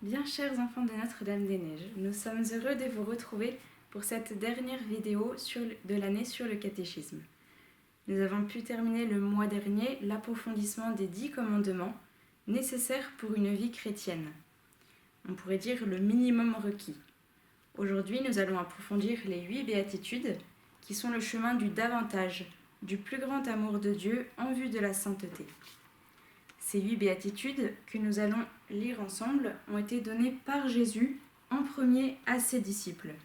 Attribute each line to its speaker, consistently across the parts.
Speaker 1: Bien chers enfants de Notre-Dame-des-Neiges, nous sommes heureux de vous retrouver pour cette dernière vidéo de l'année sur le catéchisme. Nous avons pu terminer le mois dernier l'approfondissement des 10 commandements nécessaires pour une vie chrétienne. On pourrait dire le minimum requis. Aujourd'hui, nous allons approfondir les 8 béatitudes qui sont le chemin du davantage, du plus grand amour de Dieu en vue de la sainteté. Ces 8 béatitudes que nous allons lire ensemble ont été données par Jésus en premier à ses disciples.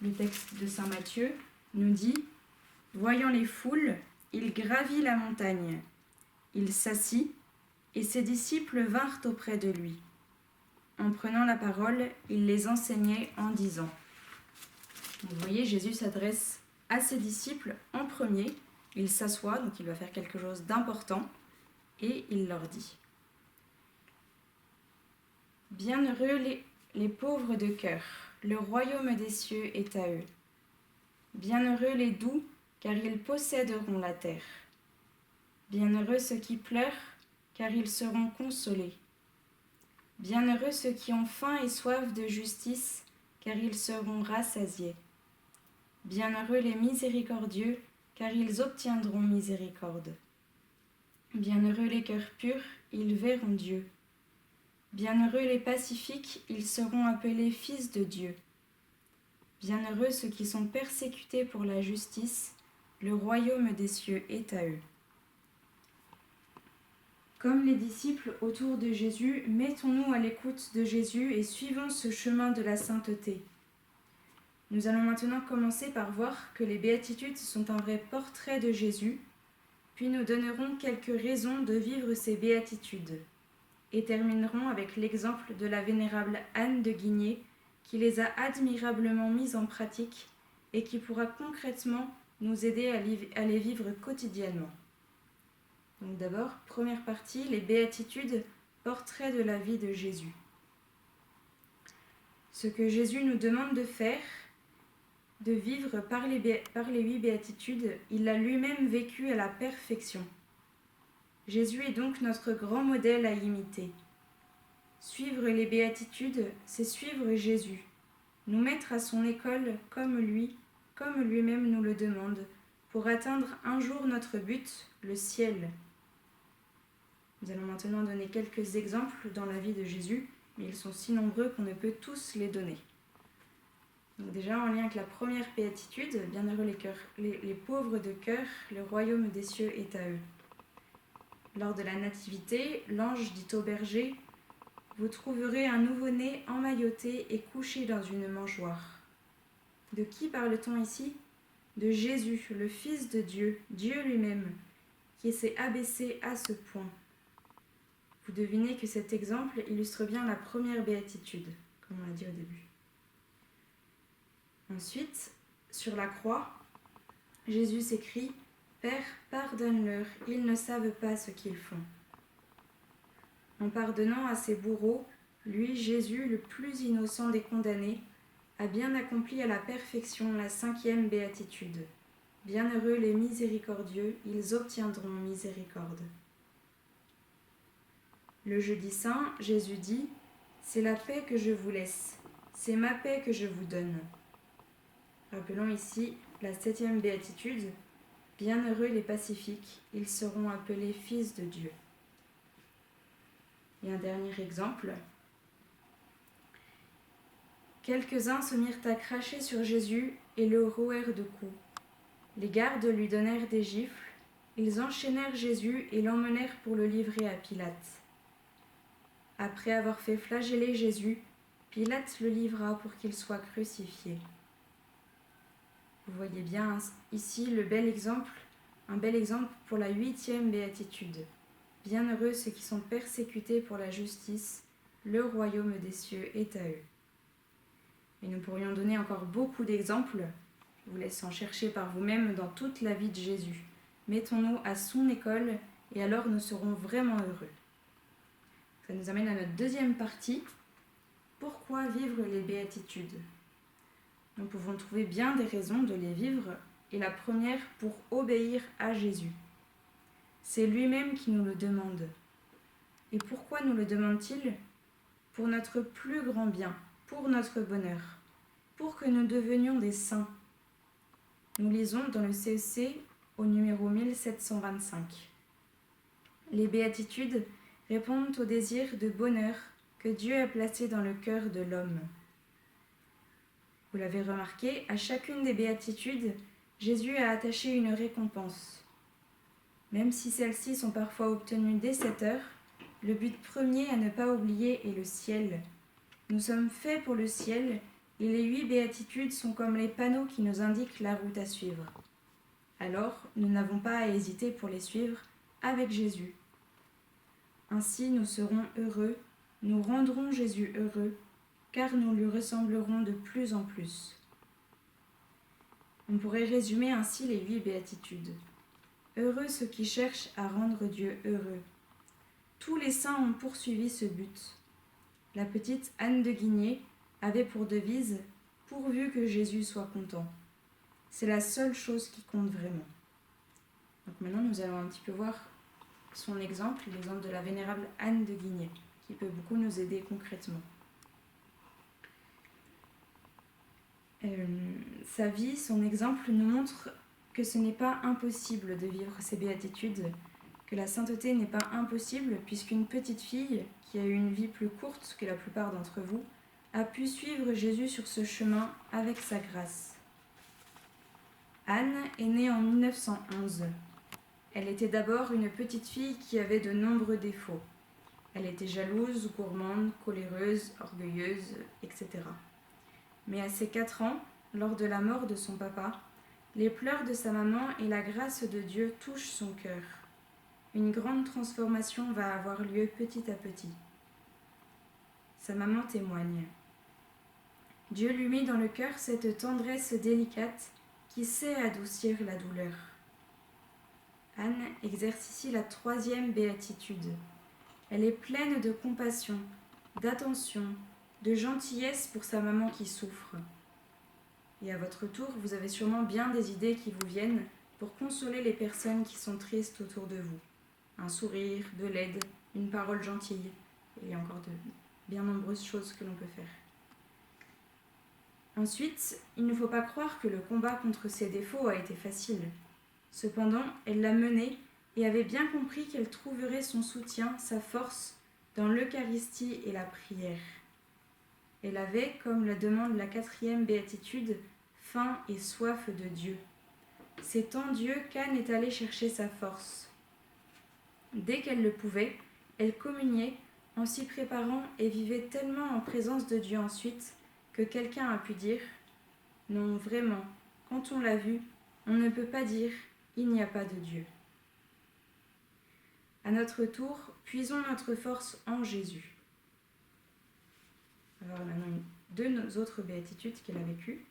Speaker 1: Le texte de saint Matthieu nous dit « Voyant les foules, il gravit la montagne. Il s'assit, et ses disciples vinrent auprès de lui. En prenant la parole, il les enseignait en disant » Vous voyez, Jésus s'adresse à ses disciples en premier. Il s'assoit, donc il va faire quelque chose d'important. Et il leur dit « Bienheureux les pauvres de cœur, le royaume des cieux est à eux. Bienheureux les doux, car ils posséderont la terre. Bienheureux ceux qui pleurent, car ils seront consolés. Bienheureux ceux qui ont faim et soif de justice, car ils seront rassasiés. Bienheureux les miséricordieux, car ils obtiendront miséricorde. Bienheureux les cœurs purs, ils verront Dieu. Bienheureux les pacifiques, ils seront appelés fils de Dieu. Bienheureux ceux qui sont persécutés pour la justice, le royaume des cieux est à eux. » Comme les disciples autour de Jésus, mettons-nous à l'écoute de Jésus et suivons ce chemin de la sainteté. Nous allons maintenant commencer par voir que les béatitudes sont un vrai portrait de Jésus. Puis nous donnerons quelques raisons de vivre ces béatitudes et terminerons avec l'exemple de la vénérable Anne de Guigné qui les a admirablement mises en pratique et qui pourra concrètement nous aider à les vivre quotidiennement. Donc d'abord, première partie, les béatitudes, portrait de la vie de Jésus. Ce que Jésus nous demande de faire, de vivre par les 8 béatitudes, il l'a lui-même vécu à la perfection. Jésus est donc notre grand modèle à imiter. Suivre les béatitudes, c'est suivre Jésus, nous mettre à son école comme lui-même nous le demande, pour atteindre un jour notre but, le ciel. Nous allons maintenant donner quelques exemples dans la vie de Jésus, mais ils sont si nombreux qu'on ne peut tous les donner. Donc déjà, en lien avec la première béatitude, bienheureux les pauvres de cœur, le royaume des cieux est à eux. Lors de la nativité, l'ange dit au berger « Vous trouverez un nouveau-né emmailloté et couché dans une mangeoire. » De qui parle-t-on ici ? De Jésus, le Fils de Dieu, Dieu lui-même, qui s'est abaissé à ce point. Vous devinez que cet exemple illustre bien la première béatitude, comme on l'a dit au début. Ensuite, sur la croix, Jésus s'écrie « Père, pardonne-leur, ils ne savent pas ce qu'ils font. » En pardonnant à ses bourreaux, lui, Jésus, le plus innocent des condamnés, a bien accompli à la perfection la 5e béatitude. Bienheureux les miséricordieux, ils obtiendront miséricorde. Le jeudi saint, Jésus dit « C'est la paix que je vous laisse, c'est ma paix que je vous donne. » Rappelons ici la 7e béatitude. Bienheureux les pacifiques, ils seront appelés fils de Dieu. Et un dernier exemple. Quelques-uns se mirent à cracher sur Jésus et le rouèrent de coups. Les gardes lui donnèrent des gifles. Ils enchaînèrent Jésus et l'emmenèrent pour le livrer à Pilate. Après avoir fait flageller Jésus, Pilate le livra pour qu'il soit crucifié. Vous voyez bien ici un bel exemple pour la 8e béatitude. Bienheureux ceux qui sont persécutés pour la justice, le royaume des cieux est à eux. Et nous pourrions donner encore beaucoup d'exemples. Je vous laisse en chercher par vous-même dans toute la vie de Jésus. Mettons-nous à son école et alors nous serons vraiment heureux. Ça nous amène à notre deuxième partie. Pourquoi vivre les béatitudes ? Nous pouvons trouver bien des raisons de les vivre, et la première pour obéir à Jésus. C'est lui-même qui nous le demande. Et pourquoi nous le demande-t-il ? pour notre plus grand bien, pour notre bonheur, pour que nous devenions des saints. Nous lisons dans le CEC au numéro 1725. Les béatitudes répondent au désir de bonheur que Dieu a placé dans le cœur de l'homme. Vous l'avez remarqué, à chacune des béatitudes, Jésus a attaché une récompense. Même si celles-ci sont parfois obtenues dès 7 heures, le but premier à ne pas oublier est le ciel. Nous sommes faits pour le ciel et les 8 béatitudes sont comme les panneaux qui nous indiquent la route à suivre. Alors, nous n'avons pas à hésiter pour les suivre avec Jésus. Ainsi, nous serons heureux, nous rendrons Jésus heureux, car nous lui ressemblerons de plus en plus. On pourrait résumer ainsi les 8 béatitudes. Heureux ceux qui cherchent à rendre Dieu heureux. Tous les saints ont poursuivi ce but. La petite Anne de Guigné avait pour devise « Pourvu que Jésus soit content ». C'est la seule chose qui compte vraiment. Donc maintenant, nous allons un petit peu voir son exemple, l'exemple de la vénérable Anne de Guigné, qui peut beaucoup nous aider concrètement. Sa vie, son exemple nous montre que ce n'est pas impossible de vivre ces béatitudes, que la sainteté n'est pas impossible puisqu'une petite fille, qui a eu une vie plus courte que la plupart d'entre vous, a pu suivre Jésus sur ce chemin avec sa grâce. Anne est née en 1911. Elle était d'abord une petite fille qui avait de nombreux défauts. Elle était jalouse, gourmande, coléreuse, orgueilleuse, etc. Mais à ses 4 ans, lors de la mort de son papa, les pleurs de sa maman et la grâce de Dieu touchent son cœur. Une grande transformation va avoir lieu petit à petit. Sa maman témoigne. Dieu lui mit dans le cœur cette tendresse délicate qui sait adoucir la douleur. Anne exerce ici la 3e béatitude. Elle est pleine de compassion, d'attention, de gentillesse pour sa maman qui souffre. Et à votre tour, vous avez sûrement bien des idées qui vous viennent pour consoler les personnes qui sont tristes autour de vous. Un sourire, de l'aide, une parole gentille. Il y a encore de bien nombreuses choses que l'on peut faire. Ensuite, il ne faut pas croire que le combat contre ses défauts a été facile. Cependant, elle l'a mené et avait bien compris qu'elle trouverait son soutien, sa force, dans l'Eucharistie et la prière. Elle avait, comme le demande la 4e béatitude, faim et soif de Dieu. C'est en Dieu qu'Anne est allée chercher sa force. Dès qu'elle le pouvait, elle communiait en s'y préparant et vivait tellement en présence de Dieu ensuite que quelqu'un a pu dire « Non, vraiment, quand on l'a vu, on ne peut pas dire « Il n'y a pas de Dieu ». À notre tour, puisons notre force en Jésus. Alors maintenant, 2 autres béatitudes qu'elle a vécues.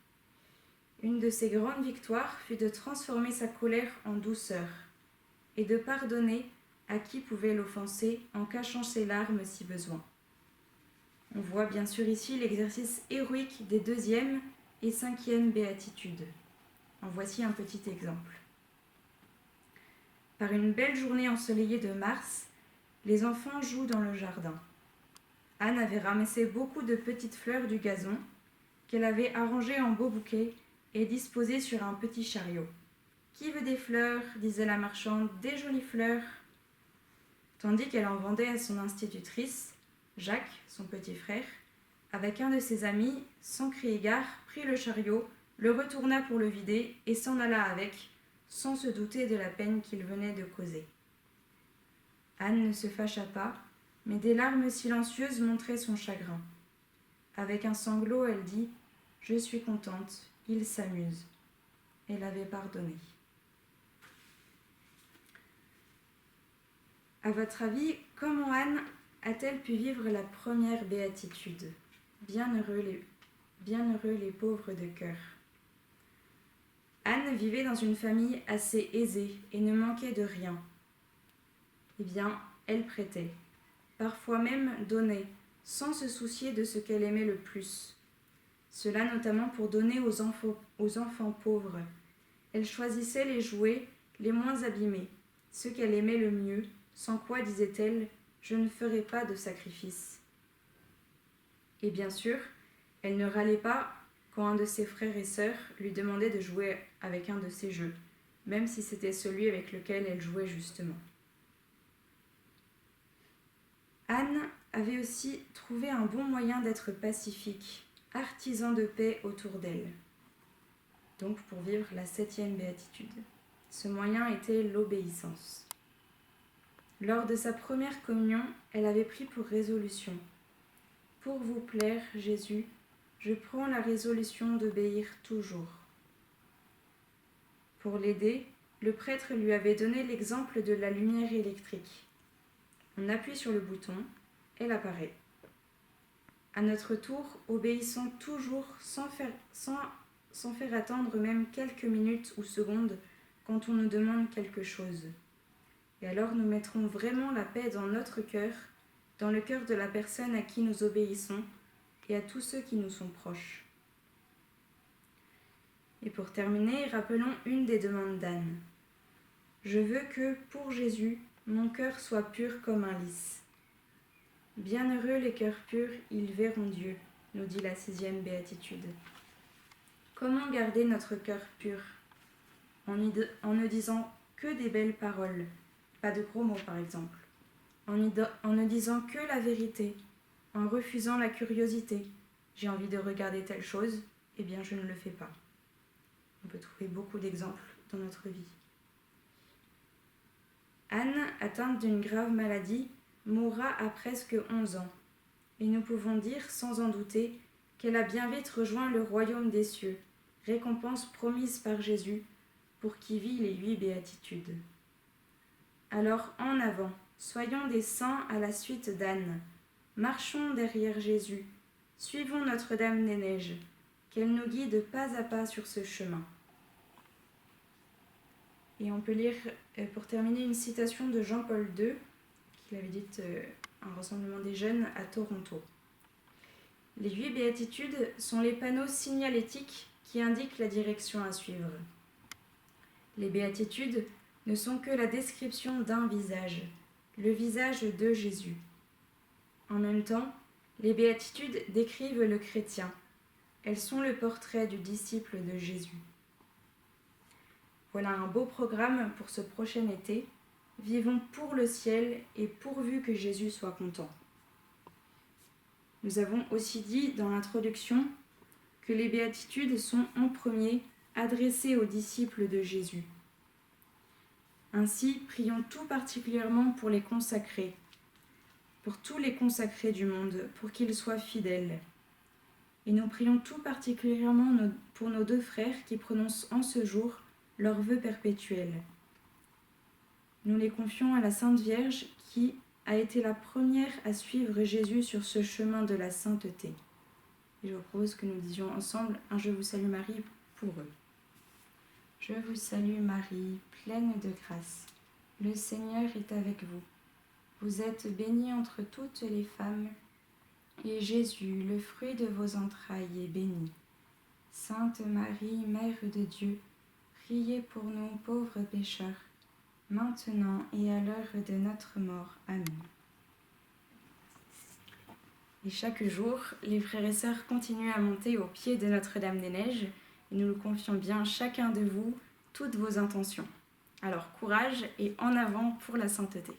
Speaker 1: Une de ses grandes victoires fut de transformer sa colère en douceur et de pardonner à qui pouvait l'offenser en cachant ses larmes si besoin. On voit bien sûr ici l'exercice héroïque des 2e et 5e béatitudes. En voici un petit exemple. Par une belle journée ensoleillée de mars, les enfants jouent dans le jardin. Anne avait ramassé beaucoup de petites fleurs du gazon qu'elle avait arrangées en beaux bouquets et disposées sur un petit chariot. « Qui veut des fleurs ?» disait la marchande, « des jolies fleurs !» Tandis qu'elle en vendait à son institutrice, Jacques, son petit frère, avec un de ses amis, sans crier gare, prit le chariot, le retourna pour le vider et s'en alla avec, sans se douter de la peine qu'il venait de causer. Anne ne se fâcha pas, mais des larmes silencieuses montraient son chagrin. Avec un sanglot, elle dit « Je suis contente, il s'amuse ». Elle avait pardonné. À votre avis, comment Anne a-t-elle pu vivre la première béatitude ? Bienheureux les pauvres de cœur. Anne vivait dans une famille assez aisée et ne manquait de rien. Eh bien, elle prêtait, parfois même donnait, sans se soucier de ce qu'elle aimait le plus. Cela notamment pour donner aux enfants pauvres. Elle choisissait les jouets les moins abîmés, ceux qu'elle aimait le mieux, sans quoi, disait-elle, je ne ferai pas de sacrifice. Et bien sûr, elle ne râlait pas quand un de ses frères et sœurs lui demandait de jouer avec un de ses jeux, même si c'était celui avec lequel elle jouait justement. Anne avait aussi trouvé un bon moyen d'être pacifique, artisan de paix autour d'elle. Donc pour vivre la 7e béatitude. Ce moyen était l'obéissance. Lors de sa première communion, elle avait pris pour résolution: pour vous plaire, Jésus, je prends la résolution d'obéir toujours. Pour l'aider, le prêtre lui avait donné l'exemple de la lumière électrique. On appuie sur le bouton, elle apparaît. À notre tour, obéissons toujours sans faire attendre même quelques minutes ou secondes quand on nous demande quelque chose. Et alors nous mettrons vraiment la paix dans notre cœur, dans le cœur de la personne à qui nous obéissons et à tous ceux qui nous sont proches. Et pour terminer, rappelons une des demandes d'Anne. Je veux que, pour Jésus, mon cœur soit pur comme un lys. Bienheureux les cœurs purs, ils verront Dieu, nous dit la 6e béatitude. Comment garder notre cœur pur? En ne disant que des belles paroles, pas de gros mots par exemple, en ne disant que la vérité, en refusant la curiosité. J'ai envie de regarder telle chose, eh bien je ne le fais pas. On peut trouver beaucoup d'exemples dans notre vie. Anne, atteinte d'une grave maladie, mourra à presque 11 ans, et nous pouvons dire, sans en douter, qu'elle a bien vite rejoint le royaume des cieux, récompense promise par Jésus, pour qui vit les 8 béatitudes. Alors en avant, soyons des saints à la suite d'Anne, marchons derrière Jésus, suivons Notre-Dame des Neiges, qu'elle nous guide pas à pas sur ce chemin. Et on peut lire, pour terminer, une citation de Jean-Paul II, qu'il avait dite à un rassemblement des jeunes à Toronto. Les 8 béatitudes sont les panneaux signalétiques qui indiquent la direction à suivre. Les béatitudes ne sont que la description d'un visage, le visage de Jésus. En même temps, les béatitudes décrivent le chrétien. Elles sont le portrait du disciple de Jésus. Voilà un beau programme pour ce prochain été. Vivons pour le ciel et pourvu que Jésus soit content. Nous avons aussi dit dans l'introduction que les béatitudes sont en premier adressées aux disciples de Jésus. Ainsi, prions tout particulièrement pour les consacrés, pour tous les consacrés du monde, pour qu'ils soient fidèles. Et nous prions tout particulièrement pour nos 2 frères qui prononcent en ce jour leurs vœux perpétuels. Nous les confions à la Sainte Vierge qui a été la première à suivre Jésus sur ce chemin de la sainteté. Et je vous propose que nous disions ensemble un Je vous salue Marie pour eux. Je vous salue Marie, pleine de grâce. Le Seigneur est avec vous. Vous êtes bénie entre toutes les femmes, et Jésus, le fruit de vos entrailles, est béni. Sainte Marie, Mère de Dieu, priez pour nous pauvres pécheurs, maintenant et à l'heure de notre mort. Amen. Et chaque jour, les frères et sœurs continuent à monter au pied de Notre-Dame des Neiges, et nous confions bien chacun de vous toutes vos intentions. Alors courage et en avant pour la sainteté.